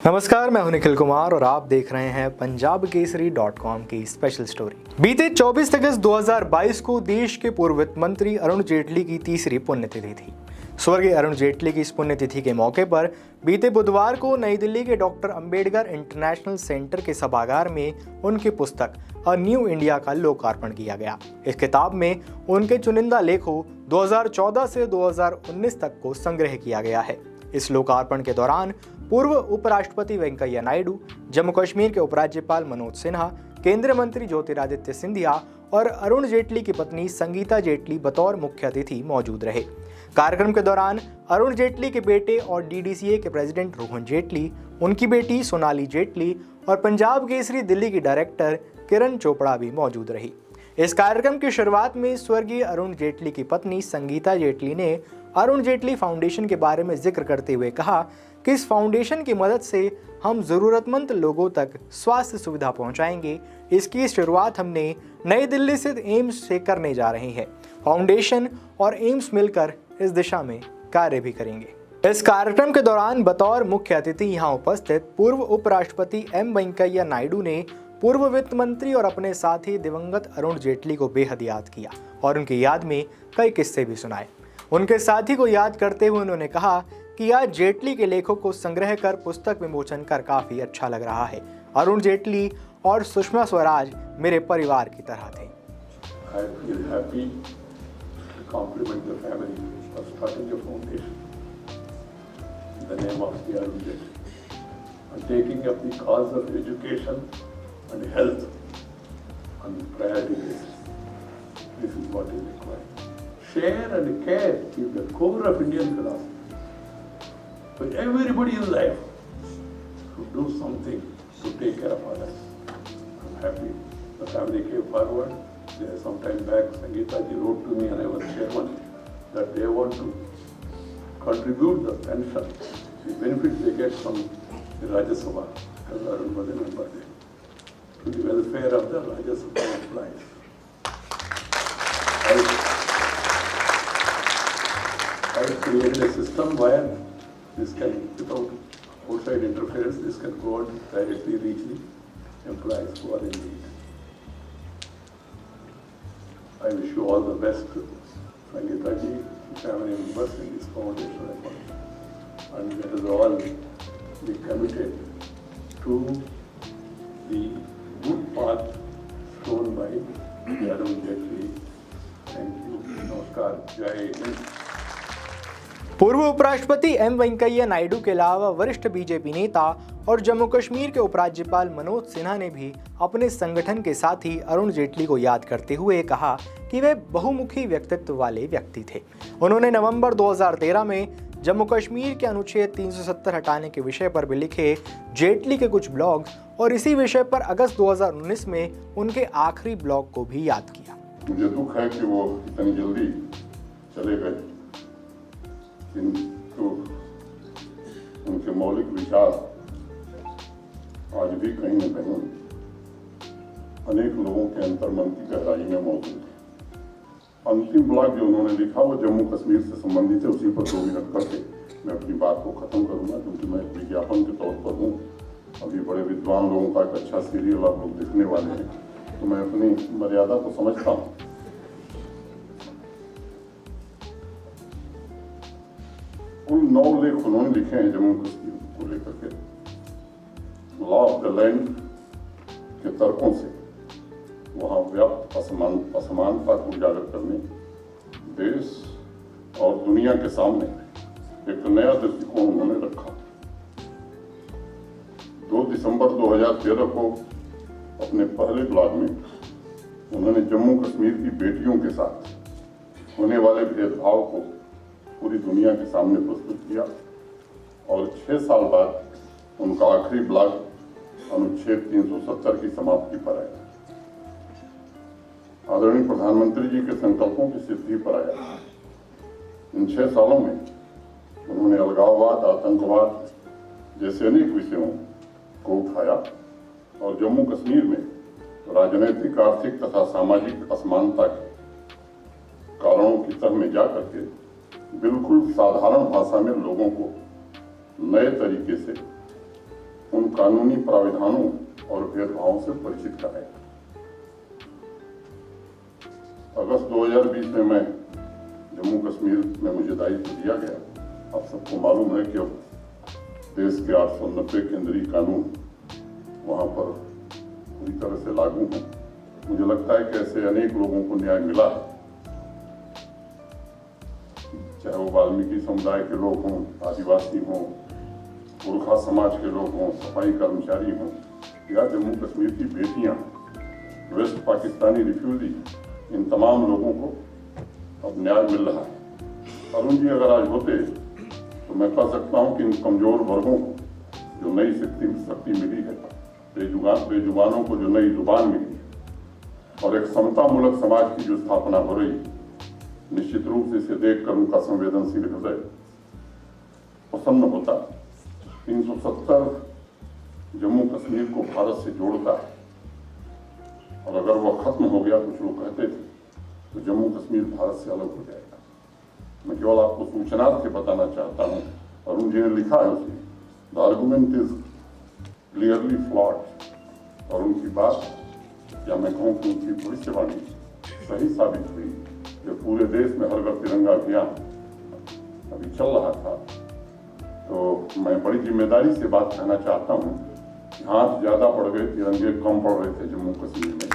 नमस्कार, मैं हूं निखिल कुमार और आप देख रहे हैं पंजाब केसरी .com की स्पेशल स्टोरी। बीते 24 अगस्त 2022 को देश के पूर्व वित्त मंत्री अरुण जेटली की तीसरी पुण्यतिथि थी। स्वर्गीय अरुण जेटली की इस पुण्यतिथि के मौके पर बीते बुधवार को नई दिल्ली के डॉक्टर अंबेडकर इंटरनेशनल सेंटर के सभागार में उनकी पुस्तक अ न्यू इंडिया का लोकार्पण किया गया। इस किताब में उनके चुनिंदा लेखों 2014 से 2019 तक को संग्रह किया गया है। इस लोकार्पण के दौरान पूर्व उपराष्ट्रपति वेंकैया नायडू, जम्मू कश्मीर के उपराज्यपाल मनोज सिन्हा, केंद्रीय मंत्री ज्योतिरादित्य सिंधिया और अरुण जेटली की पत्नी संगीता जेटली बतौर मुख्य अतिथि मौजूद रहे। कार्यक्रम के दौरान अरुण जेटली के बेटे और डीडीसीए के प्रेसिडेंट रोहन जेटली, उनकी बेटी सोनाली जेटली और पंजाब केसरी दिल्ली की डायरेक्टर किरण चोपड़ा भी मौजूद रही। इस कार्यक्रम की शुरुआत में स्वर्गीय अरुण जेटली की पत्नी संगीता जेटली ने अरुण जेटली फाउंडेशन के बारे में जिक्र करते हुए कहा कि इस फाउंडेशन की मदद से हम ज़रूरतमंद लोगों तक स्वास्थ्य सुविधा पहुंचाएंगे। इसकी शुरुआत हमने नई दिल्ली स्थित एम्स से करने जा रहे हैं। फाउंडेशन और एम्स मिलकर इस दिशा में कार्य भी करेंगे। इस कार्यक्रम के दौरान बतौर मुख्य अतिथि यहाँ उपस्थित पूर्व उपराष्ट्रपति एम वेंकैया नायडू ने पूर्व वित्त मंत्री और अपने साथी दिवंगत अरुण जेटली को बेहद याद किया और उनकी याद में कई किस्से भी सुनाए। उनके साथी को याद करते हुए उन्होंने कहा कि आज जेटली के लेखों को संग्रह कर पुस्तक विमोचन कर काफी अच्छा लग रहा है। अरुण जेटली और सुषमा स्वराज मेरे परिवार की तरह थे। I feel happy to compliment the family for starting a foundation in the name of the Arun Jetli and taking up the cause of education and health on the priority basis. This is what is required. Share and care is the core of Indian philosophy. But everybody in life should do something to take care of others. I'm happy the family came forward. Some time back, Sangeeta ji wrote to me and I was chairman that they want to contribute the pension, the benefits they get from the Rajya Sabha, as Arun was a member there, to the welfare of the Rajya Sabha employees. I created a system where this can, without outside interference, this can go and directly reach the employees who are in need. I wish you all the best, Sangeeta ji, family members in this foundation effort. And let us all be committed to the good path shown by Arun Jetli. Thank you. Namaskar. Jai Hind. पूर्व उपराष्ट्रपति M Venkaiah Naidu के अलावा वरिष्ठ BJP नेता और जम्मू कश्मीर के उपराज्यपाल मनोज सिन्हा ने भी अपने संगठन के साथी अरुण जेटली को याद करते हुए कहा कि वे बहुमुखी व्यक्तित्व वाले व्यक्ति थे। उन्होंने नवंबर 2013 में जम्मू कश्मीर के अनुच्छेद 370 हटाने के विषय पर भी लिखे जेटली के कुछ ब्लॉग और इसी विषय पर अगस्त 2019 में उनके आखिरी ब्लॉग को भी याद किया। मुझे दुख है कि वो इतनी जल्दी चले गए, किंतु उनके मौलिक विचार आज भी कहीं न कहीं अनेक लोगों के अंतर्मन की गहराई में मौजूद है। अंतिम ब्लॉग जो उन्होंने लिखा वो जम्मू कश्मीर से संबंधित है। उसी पर 2 मिनट करके मैं अपनी बात को खत्म करूंगा, क्योंकि मैं एक विज्ञापन के तौर पर हूँ। अभी बड़े विद्वान लोगों का एक अच्छा सीरियल आप लोग देखने वाले हैं, तो मैं अपनी मर्यादा को समझता हूँ। उन 9 लेख उन्होंने लिखे हैं जम्मू कश्मीर को लेकर के, लॉ ऑफ द लैंड के तर्कों से वहां व्याप्त असमानता को उजागर करने, देश और दुनिया के सामने एक नया दृष्टिकोण उन्होंने रखा। 2 दिसंबर 2013 को अपने पहले ब्लॉग में उन्होंने जम्मू कश्मीर की बेटियों के साथ होने वाले भेदभाव को पूरी दुनिया के सामने प्रस्तुत किया और 6 साल बाद उनका आखिरी ब्लॉग अनुच्छेद 370 की समाप्ति पर आया। आदरणीय प्रधानमंत्री जी के संकल्पों की सिद्धि पर आया। इन 6 सालों में उन्होंने अलगाववाद, आतंकवाद जैसे अनेक विषयों को उठाया और जम्मू कश्मीर में राजनीतिक, आर्थिक तथा सामाजिक असमानता के कारणों की तह में जा करके बिल्कुल साधारण भाषा में लोगों को नए तरीके से उन कानूनी प्राविधानों और भेदभावों से परिचित कराया। अगस्त 2020 में मैं जम्मू कश्मीर में मुझे दायित्व दिया गया। आप सबको मालूम है कि अब देश के 890 केंद्रीय कानून वहां पर पूरी तरह से लागू हैं। मुझे लगता है कि ऐसे अनेक लोगों को न्याय मिला है, चाहे वो वाल्मीकि समुदाय के लोग हों, आदिवासी हों, गोरखा समाज के लोग हों, सफाई कर्मचारी हों, या जम्मू कश्मीर की बेटियां, वेस्ट पाकिस्तानी रिफ्यूजी, इन तमाम लोगों को अब न्याय मिल रहा है। अरुण जी अगर आज होते तो मैं कह सकता हूं कि इन कमजोर वर्गों को जो नई शक्ति मिली है, बेजुबानों को जो नई जुबान मिली है और एक समतामूलक समाज की जो स्थापना हो रही है, निश्चित रूप से इसे देखकर उनका संवेदनशील हृदय प्रसन्न होता। 370 जम्मू कश्मीर को भारत से जोड़ता है और अगर वह खत्म हो गया, कुछ लोग कहते थे, तो जम्मू कश्मीर भारत से अलग हो जाएगा। मैं केवल आपको सूचना से बताना चाहता हूं, अरुण जी ने लिखा है उसमें, the argument is clearly flawed, और उनकी बात या मैं कहूँ कि उनकी भविष्यवाणी सही साबित हुई। जो पूरे देश में हर घर तिरंगा अभियान अभी चल रहा था, तो मैं बड़ी जिम्मेदारी से बात कहना चाहता हूँ, हाथ ज्यादा पड़ गए, तिरंगे कम पड़ रहे थे जम्मू कश्मीर में।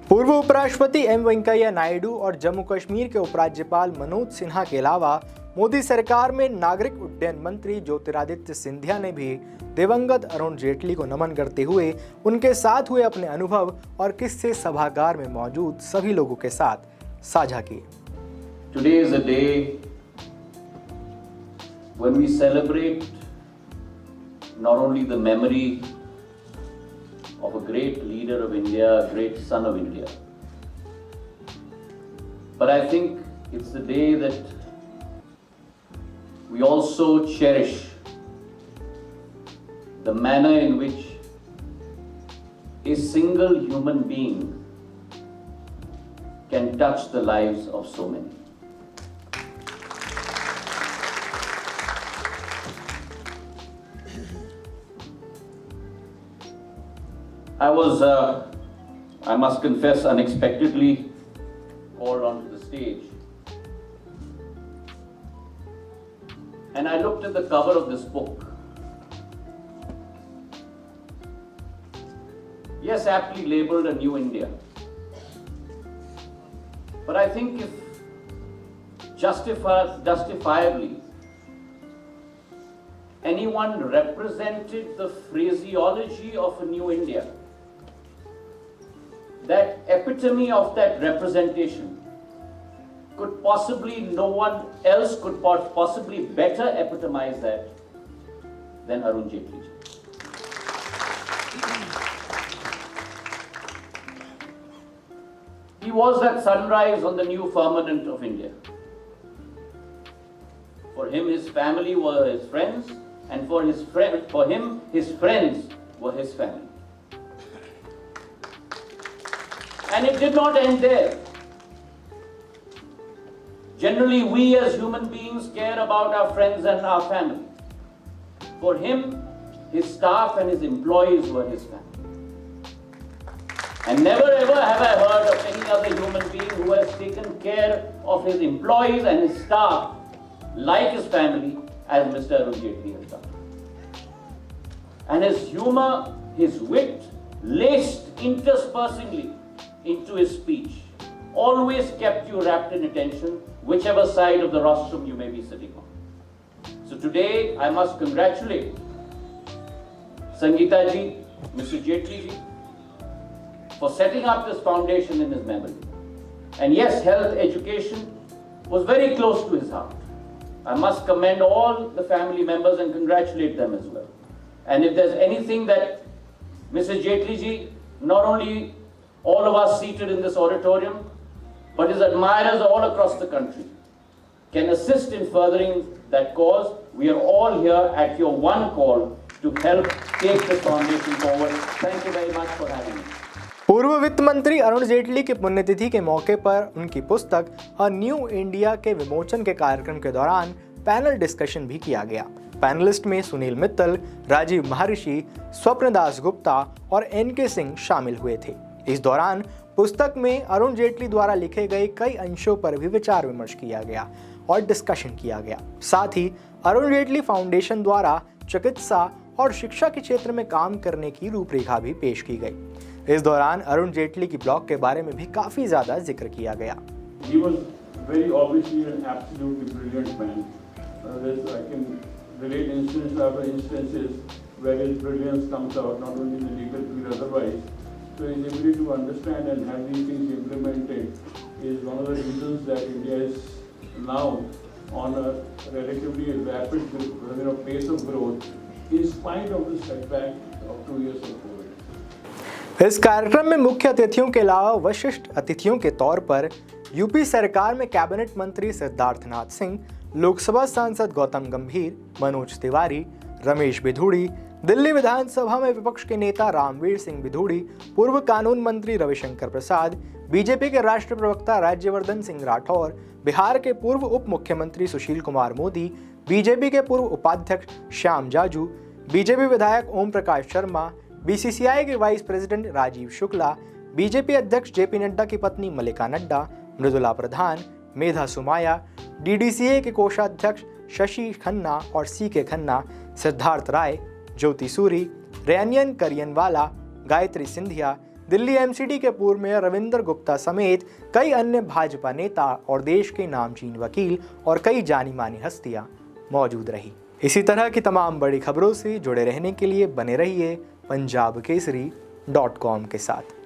पूर्व उपराष्ट्रपति एम वेंकैया नायडू और जम्मू कश्मीर के उपराज्यपाल मनोज सिन्हा के अलावा मोदी सरकार में नागरिक उड्डयन मंत्री ज्योतिरादित्य सिंधिया ने भी दिवंगत अरुण जेटली को नमन करते हुए उनके साथ हुए अपने अनुभव और किस्से सभागार में मौजूद सभी लोगों के साथ साझा किए। Today is a day when we celebrate not only the memory of a great leader of India, a great son of India, but I think it's the day that we also cherish the manner in which a single human being can touch the lives of so many. I was, I must confess, unexpectedly called onto the stage. And I looked at the cover of this book. Yes, aptly labeled A New India. But I think if justifiably anyone represented the phraseology of a new India, that epitome of that representation could possibly, no one else could possibly better epitomize that than Arun Jaitley ji. He was that sunrise on the new firmament of India. For him, his family were his friends, and for him, his friends were his family. And it did not end there. Generally, we as human beings care about our friends and our family. For him, his staff and his employees were his family. And never ever have I heard of any other human being who has taken care of his employees and his staff like his family as Mr. Arun Jaitley has done. And his humor, his wit, laced interspersingly into his speech, always kept you wrapped in attention, whichever side of the rostrum you may be sitting on. So today, I must congratulate Sangeeta ji, Mr. Jaitley ji, for setting up this foundation in his memory. And yes, health education was very close to his heart. I must commend all the family members and congratulate them as well. And if there's anything that Mr. Jaitley ji, not only all of us seated in this auditorium, but his admirers all across the country, can assist in furthering that cause, we are all here at your one call to help take this foundation forward. Thank you very much for having me. पूर्व वित्त मंत्री अरुण जेटली की पुण्यतिथि के मौके पर उनकी पुस्तक अ न्यू इंडिया के विमोचन के कार्यक्रम के दौरान पैनल डिस्कशन भी किया गया। पैनलिस्ट में सुनील मित्तल, राजीव महर्षि, स्वप्न दास गुप्ता और NK सिंह शामिल हुए थे। इस दौरान पुस्तक में अरुण जेटली द्वारा लिखे गए कई अंशों पर भी विचार विमर्श किया गया और डिस्कशन किया गया। साथ ही अरुण जेटली फाउंडेशन द्वारा चिकित्सा और शिक्षा के क्षेत्र में काम करने की रूपरेखा भी पेश की गई। इस दौरान अरुण जेटली की ब्लॉग के बारे में भी काफी ज्यादा जिक्र किया गया। He was very obviously an absolutely brilliant man. I can relate instances after instances where his brilliance comes out, not only in the legal field, otherwise. So his ability to understand and have these things implemented is one of the reasons that India is now on a relatively rapid pace of growth, in spite of the setback of 2 years of COVID. इस कार्यक्रम में मुख्य अतिथियों के अलावा विशिष्ट अतिथियों के तौर पर यूपी सरकार में कैबिनेट मंत्री सिद्धार्थनाथ सिंह, लोकसभा सांसद गौतम गंभीर, मनोज तिवारी, रमेश बिधूड़ी, दिल्ली विधानसभा में विपक्ष के नेता रामवीर सिंह बिधूड़ी, पूर्व कानून मंत्री रविशंकर प्रसाद, बीजेपी के राष्ट्रीय प्रवक्ता राज्यवर्धन सिंह राठौर, बिहार के पूर्व उप मुख्यमंत्री सुशील कुमार मोदी, बीजेपी के पूर्व उपाध्यक्ष श्याम जाजू, बीजेपी विधायक ओम प्रकाश शर्मा, BCCI के vice president Rajiv Shukla, BJP अध्यक्ष JP नड्डा की पत्नी मल्लिका नड्डा, मृदुला प्रधान, मेधा सुमाया, DDCA के कोषाध्यक्ष शशि खन्ना और CK खन्ना, सिद्धार्थ राय, ज्योति सूरी, रेयनियन करियनवाला, गायत्री सिंधिया, दिल्ली MCD के पूर्व मेयर रविंदर गुप्ता समेत कई अन्य भाजपा नेता और देश के नामचीन वकील और कई जानी मानी हस्तियां मौजूद रही। इसी तरह की तमाम बड़ी खबरों से जुड़े रहने के लिए बने रहिए पंजाबकेसरी.com के साथ।